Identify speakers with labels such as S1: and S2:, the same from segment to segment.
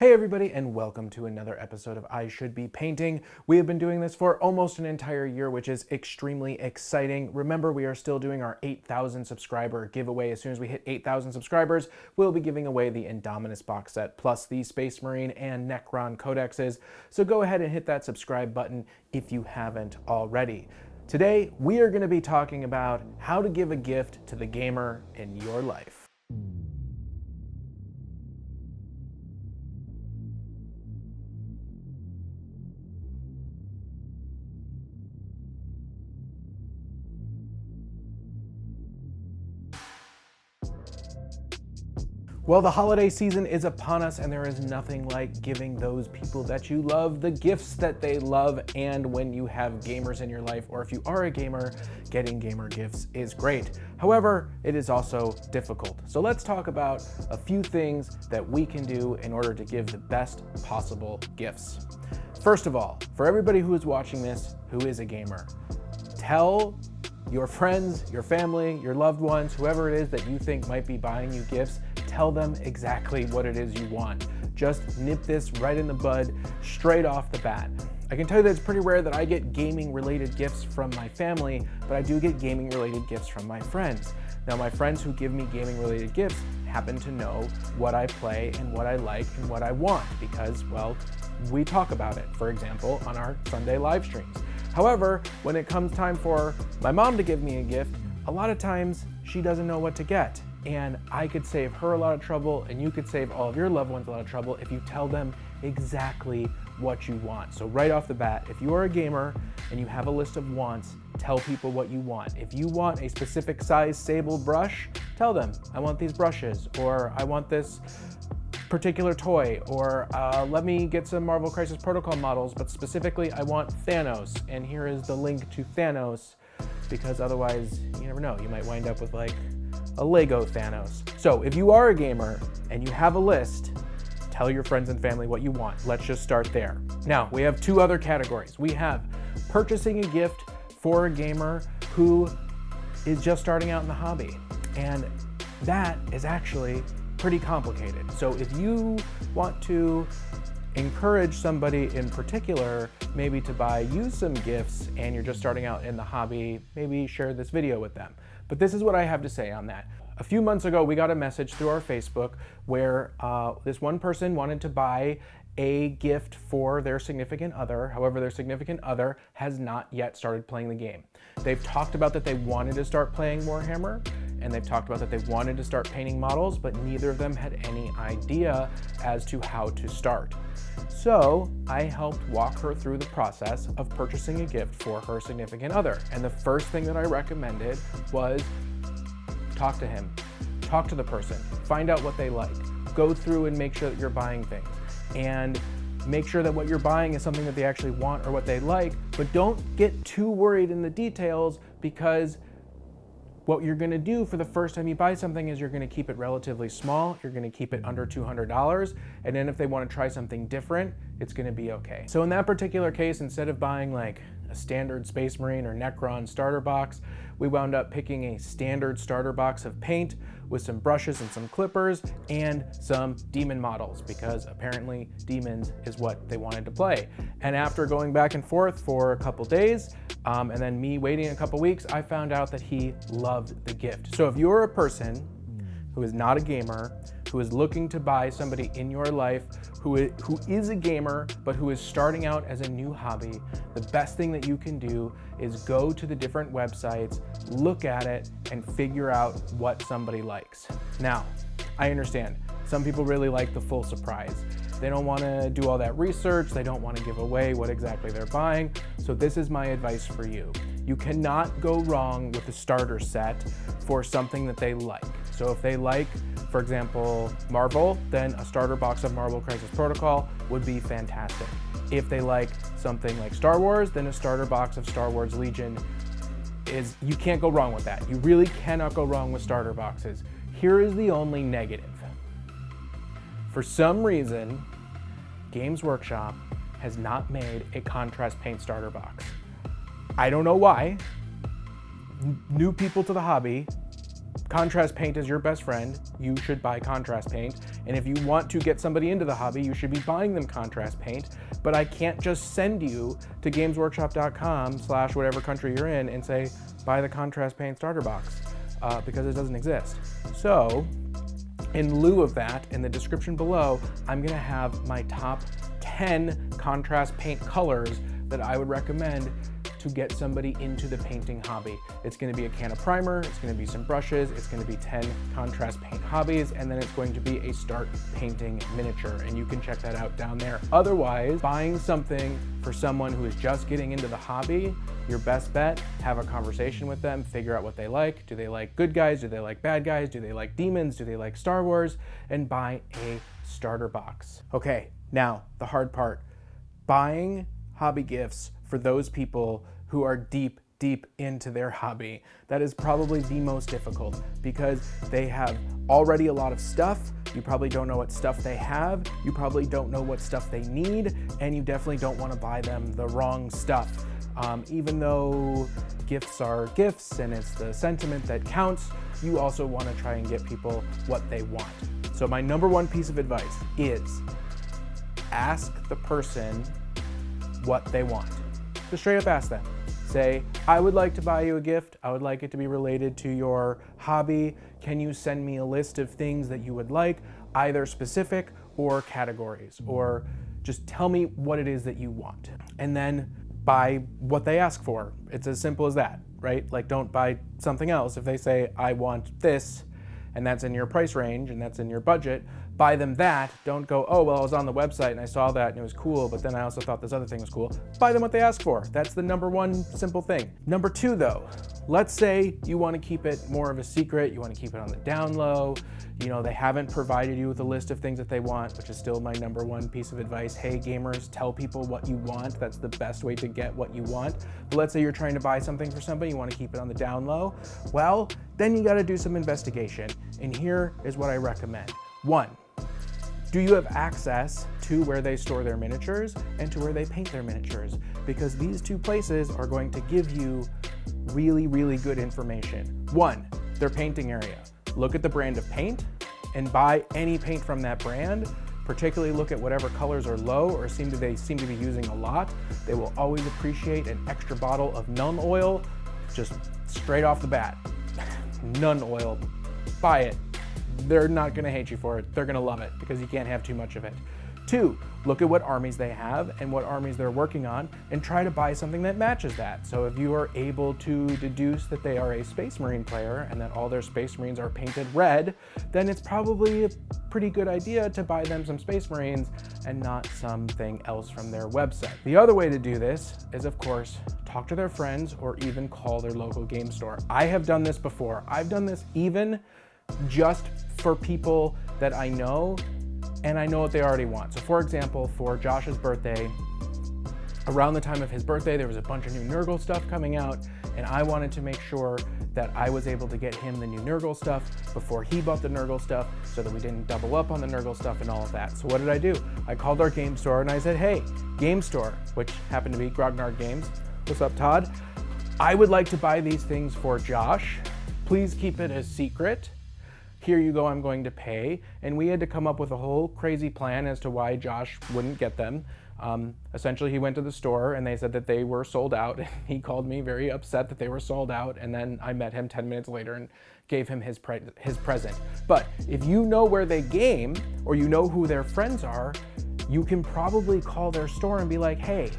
S1: Hey everybody, and welcome to another episode of I Should Be Painting. We have been doing this for almost an entire year, which is extremely exciting. Remember, we are still doing our 8,000 subscriber giveaway. As soon as we hit 8,000 subscribers, we'll be giving away the Indominus box set, plus the Space Marine and Necron codexes. So go ahead and hit that subscribe button if you haven't already. Today, we are going to be talking about how to give a gift to the gamer in your life. Well, the holiday season is upon us, and there is nothing like giving those people that you love the gifts that they love. And when you have gamers in your life, or if you are a gamer, getting gamer gifts is great. However, it is also difficult. So let's talk about a few things that we can do in order to give the best possible gifts. First of all, for everybody who is watching this who is a gamer, tell your friends, your family, your loved ones, whoever it is that you think might be buying you gifts, tell them exactly what it is you want. Just nip this right in the bud, straight off the bat. I can tell you that it's pretty rare that I get gaming related gifts from my family, but I do get gaming related gifts from my friends. Now, my friends who give me gaming related gifts happen to know what I play and what I like and what I want because, well, we talk about it, for example, on our Sunday live streams. However, when it comes time for my mom to give me a gift, a lot of times she doesn't know what to get. And I could save her a lot of trouble, and you could save all of your loved ones a lot of trouble if you tell them exactly what you want. So right off the bat, if you are a gamer and you have a list of wants, tell people what you want. If you want a specific size sable brush, tell them, I want these brushes, or I want this particular toy, or let me get some Marvel Crisis Protocol models, but specifically I want Thanos, and here is the link to Thanos, because otherwise, you never know, you might wind up with like a Lego Thanos. So if you are a gamer and you have a list, tell your friends and family what you want. Let's just start there. Now, we have two other categories. We have purchasing a gift for a gamer who is just starting out in the hobby, and that is actually pretty complicated. So if you want to encourage somebody in particular maybe to buy you some gifts and you're just starting out in the hobby, maybe share this video with them. But this is what I have to say on that. A few months ago, we got a message through our Facebook where this one person wanted to buy a gift for their significant other. However, their significant other has not yet started playing the game. They've talked about that they wanted to start playing Warhammer, and they've talked about that they wanted to start painting models, but neither of them had any idea as to how to start. So I helped walk her through the process of purchasing a gift for her significant other. And the first thing that I recommended was talk to him, talk to the person, find out what they like, go through and make sure that you're buying things, and make sure that what you're buying is something that they actually want or what they like, but don't get too worried in the details, because what you're gonna do for the first time you buy something is you're gonna keep it relatively small, you're gonna keep it under $200, and then if they wanna try something different, it's gonna be okay. So in that particular case, instead of buying like a standard Space Marine or Necron starter box, we wound up picking a standard starter box of paint with some brushes and some clippers and some demon models, because apparently demons is what they wanted to play. And after going back and forth for a couple days, and then me waiting a couple weeks, I found out that he loved the gift. So if you're a person who is not a gamer, who is looking to buy somebody in your life who is a gamer, but who is starting out as a new hobby, the best thing that you can do is go to the different websites, look at it, and figure out what somebody likes. Now, I understand, some people really like the full surprise. They don't want to do all that research, they don't want to give away what exactly they're buying, so this is my advice for you. You cannot go wrong with a starter set for something that they like. So if they like, for example, Marvel, then a starter box of Marvel Crisis Protocol would be fantastic. If they like something like Star Wars, then a starter box of Star Wars Legion you can't go wrong with that. You really cannot go wrong with starter boxes. Here is the only negative. For some reason, Games Workshop has not made a contrast paint starter box. I don't know why. New people to the hobby, contrast paint is your best friend. You should buy contrast paint. And if you want to get somebody into the hobby, you should be buying them contrast paint, but I can't just send you to gamesworkshop.com/whatever country you're in and say, buy the contrast paint starter box, because it doesn't exist. So in lieu of that, in the description below, I'm gonna have my top 10 contrast paint colors that I would recommend to get somebody into the painting hobby. It's gonna be a can of primer, it's gonna be some brushes, it's gonna be 10 contrast paint hobbies, and then it's going to be a start painting miniature, and you can check that out down there. Otherwise, buying something for someone who is just getting into the hobby, your best bet, have a conversation with them, figure out what they like. Do they like good guys? Do they like bad guys? Do they like demons? Do they like Star Wars? And buy a starter box. Okay, now the hard part. Buying hobby gifts for those people who are deep into their hobby. That is probably the most difficult because they have already a lot of stuff. You probably don't know what stuff they have. You probably don't know what stuff they need, and you definitely don't want to buy them the wrong stuff. Even though gifts are gifts and it's the sentiment that counts, you also want to try and get people what they want. So my number one piece of advice is ask the person what they want. Just straight up ask them. Say, I would like to buy you a gift. I would like it to be related to your hobby. Can you send me a list of things that you would like, either specific or categories, or just tell me what it is that you want. And then buy what they ask for. It's as simple as that, right? Like, don't buy something else. If they say, I want this, and that's in your price range and that's in your budget, buy them that. Don't go, oh, well, I was on the website and I saw that and it was cool, but then I also thought this other thing was cool. Buy them what they ask for. That's the number one simple thing. Number two, though, let's say you want to keep it more of a secret. You want to keep it on the down low. You know, they haven't provided you with a list of things that they want, which is still my number one piece of advice. Hey, gamers, tell people what you want. That's the best way to get what you want. But let's say you're trying to buy something for somebody, you want to keep it on the down low. Well, then you got to do some investigation. And here is what I recommend. One, do you have access to where they store their miniatures and to where they paint their miniatures? Because these two places are going to give you really good information. One, their painting area. Look at the brand of paint and buy any paint from that brand. Particularly look at whatever colors are low or they seem to be using a lot. They will always appreciate an extra bottle of Nun oil, just straight off the bat. Nun oil, buy it. They're not gonna hate you for it. They're gonna love it because you can't have too much of it. Two, look at what armies they have and what armies they're working on and try to buy something that matches that. So if you are able to deduce that they are a Space Marine player and that all their Space Marines are painted red, then it's probably a pretty good idea to buy them some Space Marines and not something else from their website. The other way to do this is, of course, talk to their friends or even call their local game store. I have done this before. I've done this even just for people that I know and I know what they already want. So for example, for Josh's birthday, around the time of his birthday, there was a bunch of new Nurgle stuff coming out, and I wanted to make sure that I was able to get him the new Nurgle stuff before he bought the Nurgle stuff so that we didn't double up on the Nurgle stuff and all of that. So what did I do? I called our game store and I said, hey, game store, which happened to be Grognard Games. What's up, Todd? I would like to buy these things for Josh. Please keep it a secret. Here you go, I'm going to pay. And we had to come up with a whole crazy plan as to why Josh wouldn't get them. Essentially, he went to the store and they said that they were sold out. He called me very upset that they were sold out. And then I met him 10 minutes later and gave him his present. But if you know where they game or you know who their friends are, you can probably call their store and be like, hey,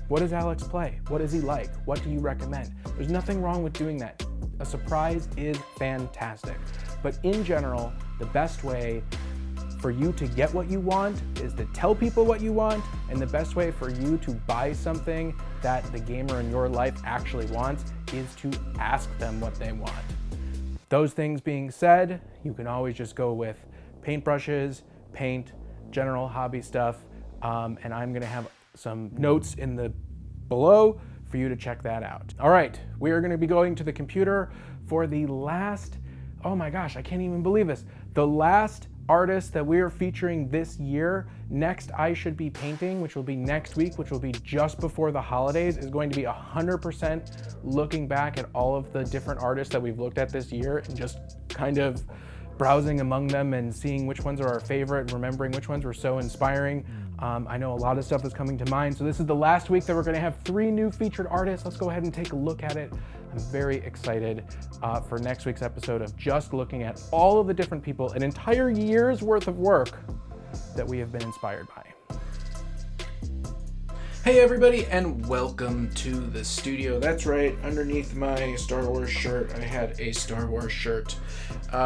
S1: what does Alex play? What does he like? What do you recommend? There's nothing wrong with doing that. A surprise is fantastic. But in general, the best way for you to get what you want is to tell people what you want, and the best way for you to buy something that the gamer in your life actually wants is to ask them what they want. Those things being said, you can always just go with paintbrushes, paint, general hobby stuff, and I'm gonna have some notes in the below for you to check that out. All right, we are gonna be going to the computer for the last, oh my gosh, I can't even believe this. The last artist that we are featuring this year, next I Should Be Painting, which will be next week, which will be just before the holidays, is going to be 100% looking back at all of the different artists that we've looked at this year and just kind of browsing among them and seeing which ones are our favorite, and remembering which ones were so inspiring. I know a lot of stuff is coming to mind. So this is the last week that we're gonna have 3 new featured artists. Let's go ahead and take a look at it. I'm very excited for next week's episode of just looking at all of the different people, an entire year's worth of work that we have been inspired by. Hey everybody, and welcome to the studio. That's right, underneath my Star Wars shirt, I had a Star Wars shirt,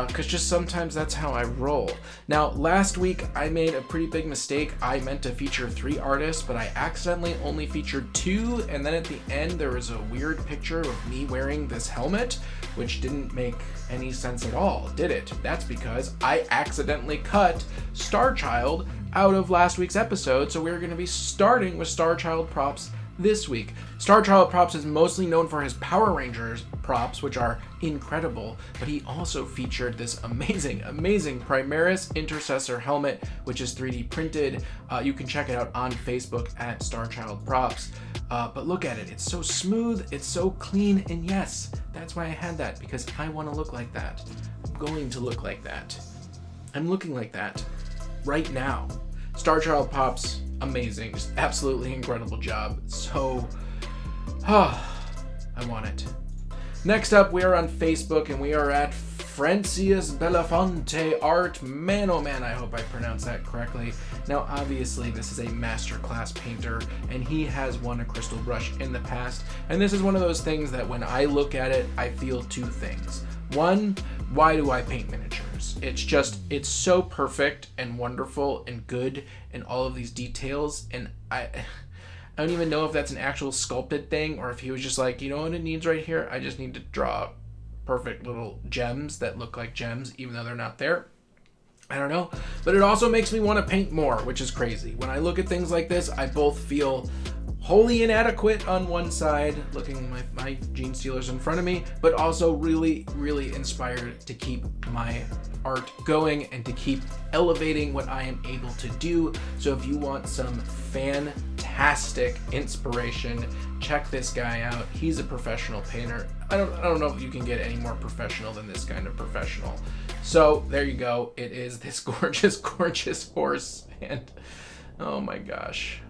S1: because just sometimes that's how I roll. Now, last week I made a pretty big mistake. I meant to feature 3 artists, but I accidentally only featured 2, and then at the end there was a weird picture of me wearing this helmet, which didn't make any sense at all, did it? That's because I accidentally cut StarChild out of last week's episode, so we're going to be starting with StarChild Props this week. StarChild Props is mostly known for his Power Rangers props, which are incredible, but he also featured this amazing Primaris Intercessor helmet, which is 3D printed. You can check it out on Facebook at StarChild Props. But look at it, it's so smooth, it's so clean, and yes, that's why I had that, because I want to look like that. I'm going to look like that. I'm looking like that right now. StarChild Props, amazing, just absolutely incredible job. So, I want it. Next up, we are on Facebook, and we are at Franciuus Bellerofonte Art. Man, oh man, I hope I pronounced that correctly. Now, obviously, this is a masterclass painter, and he has won a crystal brush in the past. And this is one of those things that when I look at it, I feel 2 things. One, why do I paint miniatures? It's so perfect and wonderful and good and all of these details, and I don't even know if that's an actual sculpted thing or if he was just like, you know what it needs right here? I just need to draw perfect little gems that look like gems even though they're not there. I don't know, but it also makes me want to paint more, which is crazy. When I look at things like this, I both feel wholly inadequate on one side, looking at my Gene Stealers in front of me, but also really inspired to keep my art going and to keep elevating what I am able to do. So if you want some fantastic inspiration, check this guy out. He's a professional painter. I don't know if you can get any more professional than this kind of professional. So there you go. It is this gorgeous horse, and oh my gosh.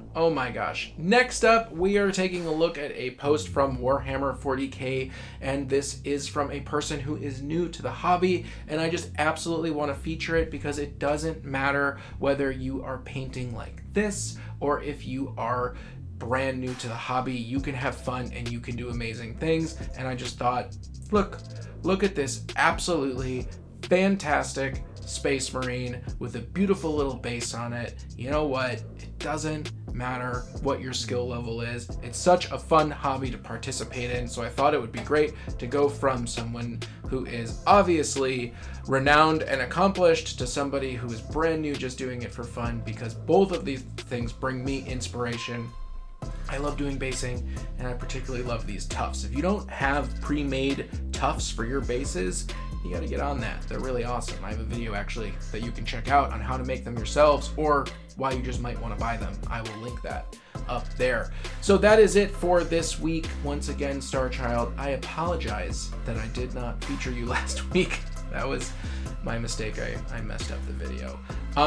S1: Next up, we are taking a look at a post from Warhammer 40k, and this is from a person who is new to the hobby, and I just absolutely want to feature it because it doesn't matter whether you are painting like this or if you are brand new to the hobby. You can have fun and you can do amazing things, and I just thought, look at this absolutely fantastic Space Marine with a beautiful little base on it. You know what? It doesn't matter what your skill level is. It's such a fun hobby to participate in, so I thought it would be great to go from someone who is obviously renowned and accomplished to somebody who is brand new just doing it for fun, because both of these things bring me inspiration. I love doing basing, and I particularly love these tufts. If you don't have pre-made tufts for your bases, you got to get on that. They're really awesome. I have a video actually that you can check out on how to make them yourselves or why you just might want to buy them. I will link that up there. So that is it for this week. Once again, StarChild, I apologize that I did not feature you last week. That was my mistake. I messed up the video.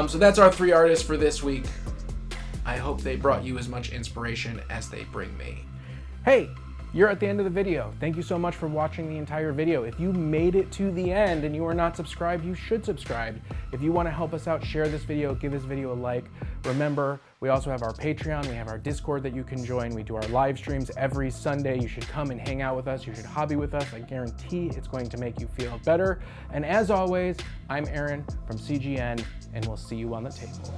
S1: So that's our 3 artists for this week. I hope they brought you as much inspiration as they bring me. Hey, you're at the end of the video. Thank you so much for watching the entire video. If you made it to the end and you are not subscribed, you should subscribe. If you want to help us out, share this video, give this video a like. Remember, we also have our Patreon, we have our Discord that you can join. We do our live streams every Sunday. You should come and hang out with us. You should hobby with us. I guarantee it's going to make you feel better. And as always, I'm Aaron from CGN, and we'll see you on the table.